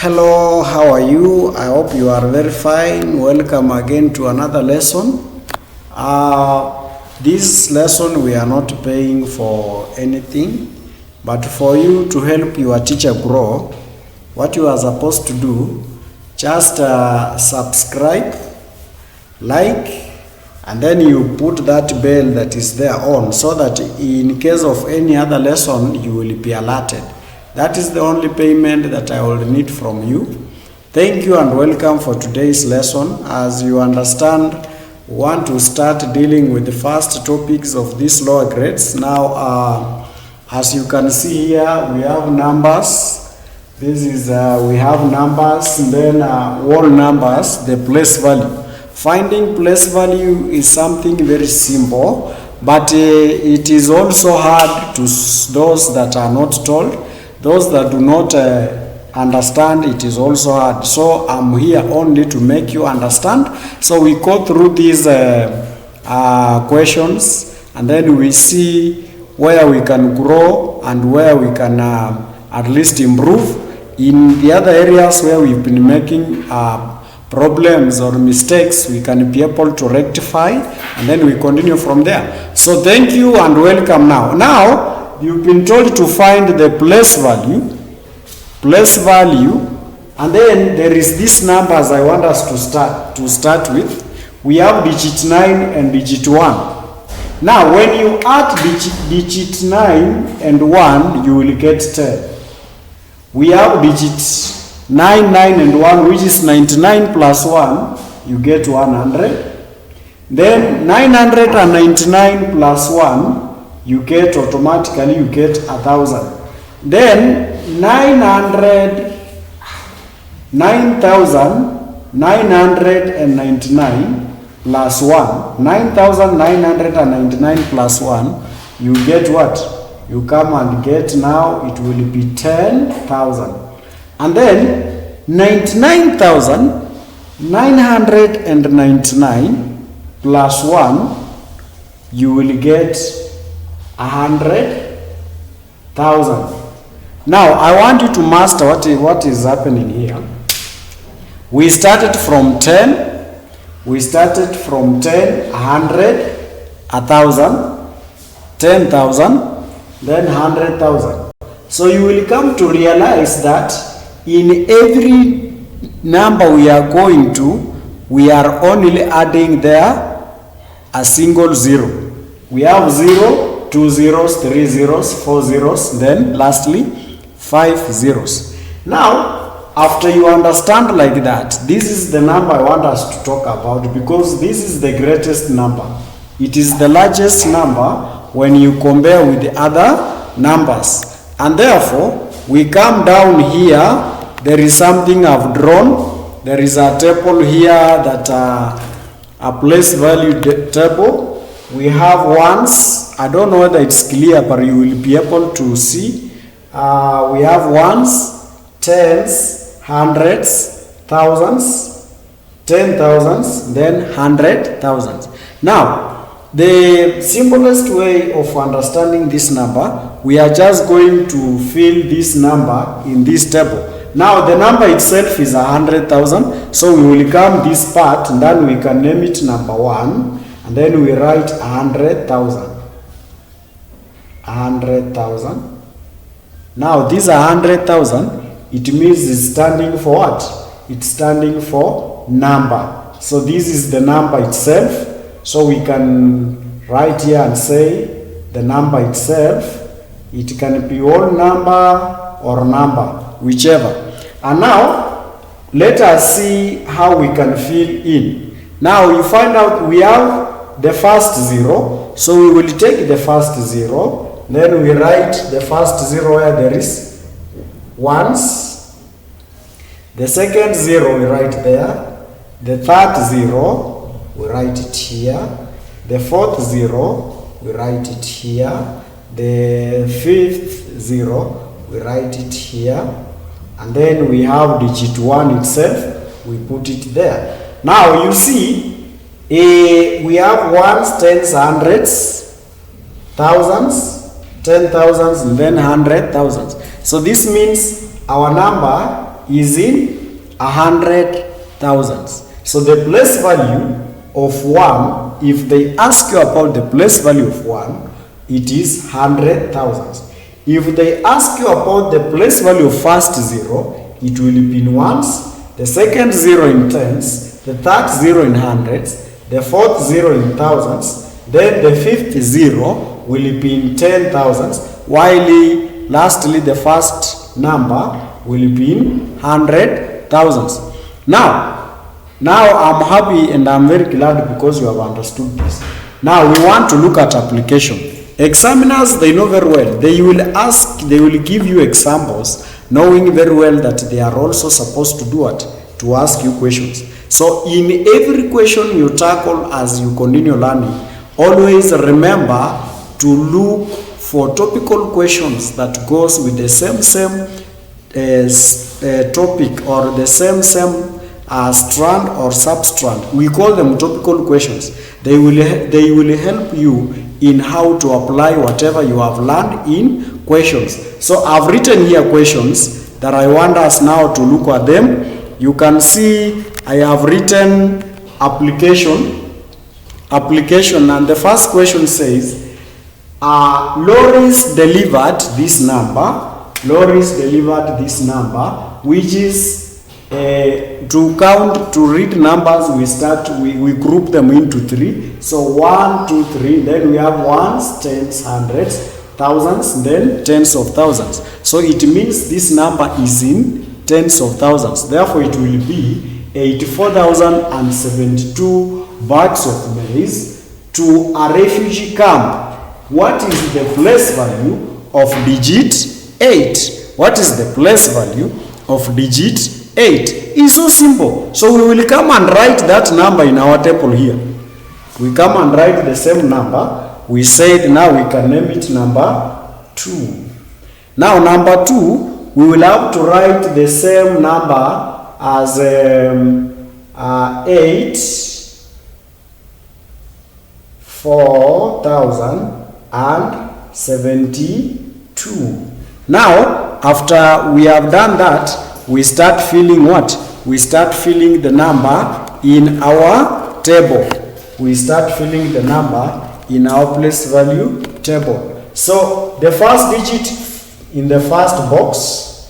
Hello, how are you? I hope you are very fine. Welcome again to another lesson. This lesson we are not paying for anything, but for you to help your teacher grow, what you are supposed to do, just subscribe, like, and then you put that bell that is there on, so that in case of any other lesson you will be alerted. That is the only payment that I will need from you. Thank you and welcome for today's lesson. As you understand, we want to start dealing with the first topics of these lower grades. Now, as you can see here, we have numbers. This is, we have numbers, and then whole numbers, the place value. Finding place value is something very simple, but it is also hard to those that are not told. Those that do not understand, it is also hard. So I'm here only to make you understand. So we go through these questions, and then we see where we can grow and where we can at least improve. In the other areas where we've been making problems or mistakes, we can be able to rectify, and then we continue from there. So thank you and welcome. Now you've been told to find the place value, and then there is this numbers I want us to start with. We have digit 9 and digit 1. Now when you add digit 9 and 1, you will get 10. We have digit 9 and 1, which is 99 plus 1, you get 100. Then 999 plus 1, you get automatically, you get 1,000. Then 9,999 plus 1, 9,999 plus 1, you get what? You come and get, now it will be 10,000. And then 99,999 plus 1, you will get 100,000. Now I want you to master what is happening here. We started from 10. We started from 10, 100, 1,000, 10,000, then 100,000. So you will come to realize that in every number we are going to, we are only adding there a single zero. We have 0, 2 zeros, 3 zeros, 4 zeros, then lastly 5 zeros. Now, after you understand like that, this is the number I want us to talk about, because this is the greatest number. It is the largest number when you compare with the other numbers. And therefore, we come down here, there is something I've drawn. There is a table here that a place value table. We have ones. I don't know whether it's clear, but you will be able to see. We have ones, tens, hundreds, thousands, 10,000s, then 100,000s. Now, the simplest way of understanding this number, we are just going to fill this number in this table. Now, the number itself is 100,000, so we will come this part, and then we can name it number 1, and then we write 100,000. 100,000. Now, this 100,000, it means it's standing for what? It's standing for number. So this is the number itself. So we can write here and say the number itself. It can be whole number or number, whichever. And now, let us see how we can fill in. Now, you find out we have the first 0. So we will take the first 0. Then we write the first 0 where there is ones. The second 0 we write there. The third 0 we write it here. The fourth 0 we write it here. The fifth 0 we write it here. And then we have digit 1 itself, we put it there. Now you see, we have ones, tens, hundreds, thousands, 10,000s, and then 100,000s. So this means our number is in 100,000s. So the place value of 1, if they ask you about the place value of 1, it is 100,000. If they ask you about the place value of first 0, it will be in ones, the second 0 in tens, the third 0 in hundreds, the fourth 0 in thousands, then the fifth 0 will be in 10,000s, while lastly the first number will be in 100,000s. Now I'm happy and I'm very glad because you have understood this. Now we want to look at application. Examiners, they know very well. They will give you examples, knowing very well that they are also supposed to do what? To ask you questions. So in every question you tackle as you continue learning, always remember to look for topical questions that goes with the same topic or the same strand or substrand. We call them topical questions. They will help you in how to apply whatever you have learned in questions. So I've written here questions that I want us now to look at them. You can see I have written application, and the first question says Loris delivered this number. Loris delivered this number, which is to read numbers, we group them into 3. So 1, 2, 3, then we have ones, tens, hundreds, thousands, then tens of thousands. So it means this number is in tens of thousands. Therefore it will be 84,072 bags of maize to a refugee camp. What is the place value of digit 8? What is the place value of digit 8? It's so simple. So we will come and write that number in our table here. We come and write the same number. We said now we can name it number 2. Now number 2, we will have to write the same number as 84,072. Now, after we have done that, we start filling what? We start filling the number in our table. We start filling the number in our place value table. So the first digit in the first box,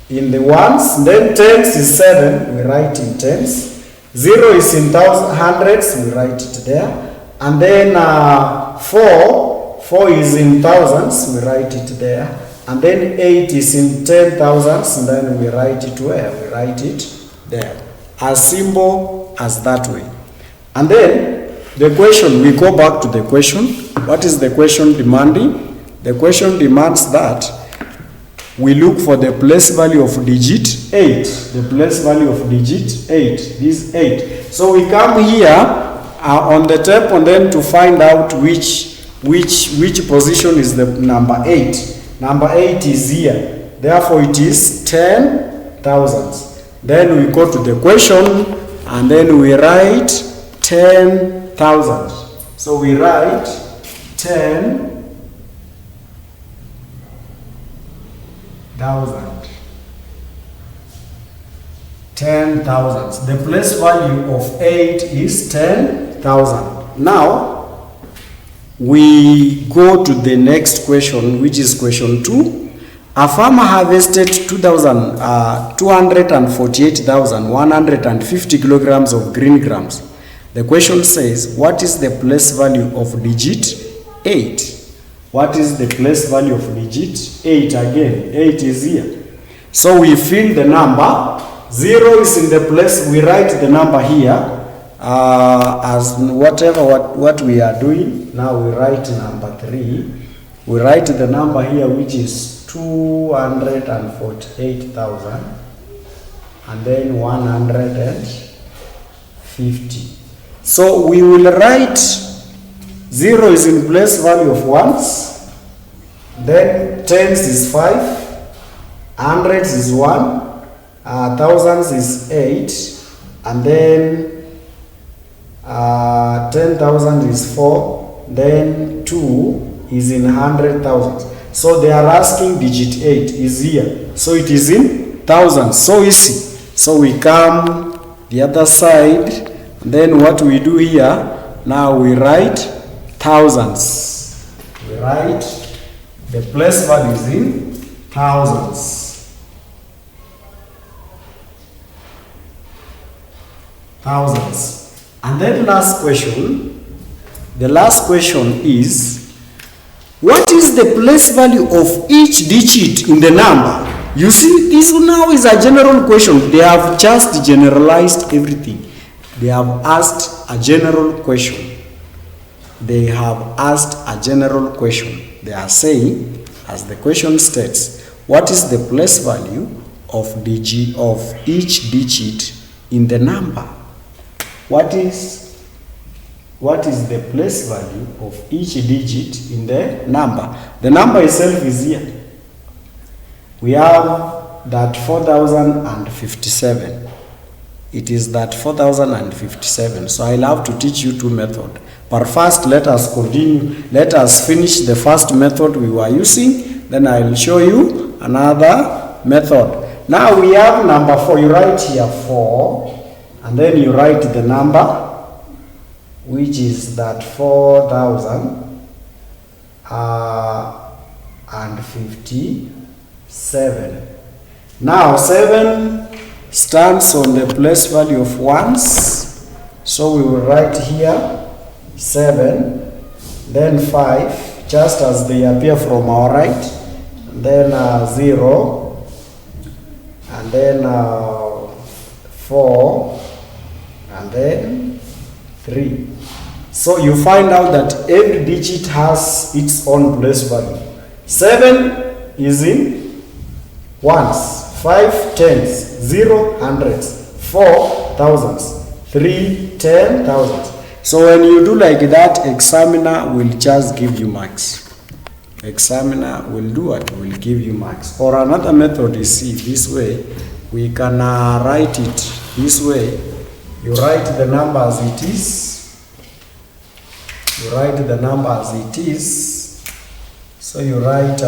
in the ones, then tens is 7, we write in tens. 0 is in hundreds, we write it there. And then 4 is in thousands, we write it there. And then 8 is in 10,000s, and then we write it where? We write it there. As simple as that way. And then the question, we go back to the question. What is the question demanding? The question demands that we look for the place value of digit 8. The place value of digit 8. This 8. So we come here on the table and then to find out which position is the number 8. Number 8 is here. Therefore it is 10,000. Then we go to the question and then we write 10,000. So we write 10,000. 10,000. The place value of 8 is 10,000. Now we go to the next question, which is question 2. A farmer harvested 248,150 kilograms of green grams. The question says, what is the place value of digit 8? What is the place value of digit 8? Again, 8 is here. So we fill the number. 0 is in the place. We write the number here as whatever what we are doing. Now we write number 3. We write the number here, which is 248,000 and then 150. So we will write 0 is in place value of ones, then tens is 5, hundreds is 1, thousands is 8, and then 10,000 is 4, then 2 is in 100,000. So they are asking digit 8 is here. So it is in thousands. So easy. So we come the other side, and then what we do here, now we write thousands. We write the place values in thousands. Thousands. And then last question. The last question is, what is the place value of each digit in the number? You see, this now is a general question. They have just generalized everything. They have asked a general question. They have asked a general question. They are saying, as the question states, what is the place value of each digit in the number? What is the place value of each digit in the number? The number itself is here. We have that 4057. It is that 4057. So I'll have to teach you two methods. But first, let us continue. Let us finish the first method we were using. Then I'll show you another method. Now we have number 4. You write here 4. And then you write the number, which is that 4057. Now 7 stands on the place value of ones. So we will write here 7, then 5, just as they appear from our right, then 0, and then 4, and then 3. So you find out that every digit has its own place value. 7 is in ones, 5 tens, 0 hundreds, 4 thousands, 3 10 thousands. So when you do like that, examiner will just give you marks. Examiner will do what? Will give you marks. Or another method is, see, this way we can write it this way. You write the number as it is. You write the number as it is. So you write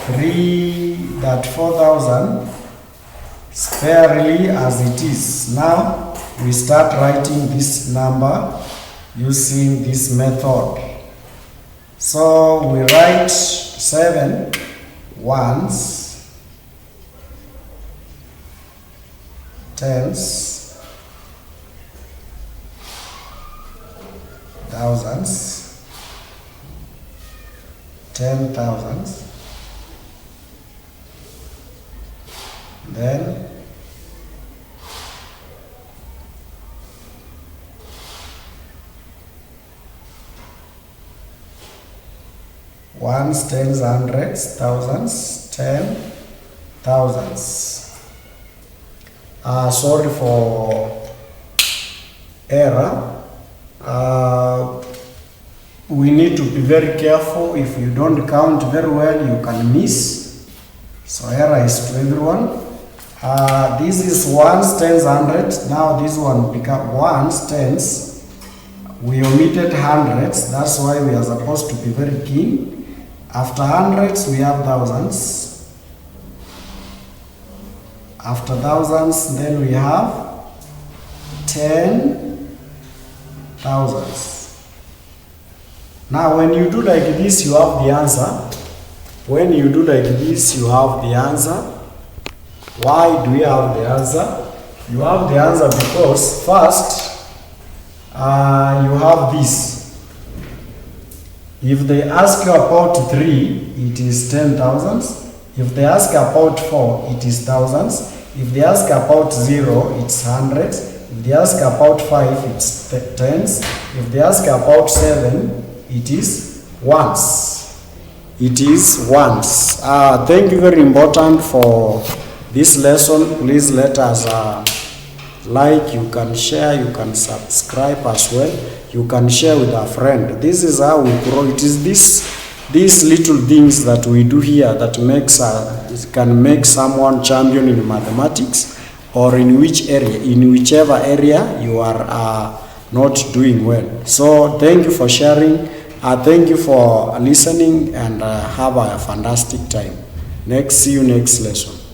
3, that 4000 sparely as it is. Now we start writing this number using this method. So we write 7 ones, tens, thousands, 10,000s, then ones, tens, hundreds, thousands, 10,000s. Sorry for error. We need to be very careful. If you don't count very well, you can miss. So error is to everyone. This is ones, tens, hundreds. Now this one become ones, tens. We omitted hundreds. That's why we are supposed to be very keen. After hundreds, we have thousands. After thousands, then we have 10,000s. Now when you do like this, you have the answer. When you do like this, you have the answer. Why do we have the answer? You have the answer because first, you have this. If they ask you about 3, it is 10,000s. If they ask about 4, it is thousands. If they ask about 0, it's hundreds. If they ask about 5, it's tens. If they ask about 7, it is ones. It is ones. Thank you, very important for this lesson. Please let us like, you can share, you can subscribe as well. You can share with a friend. This is how we grow. It is these little things that we do here that makes it can make someone champion in mathematics, or in whichever area you are not doing well. So thank you for sharing. Thank you for listening, and have a fantastic time. See you next lesson.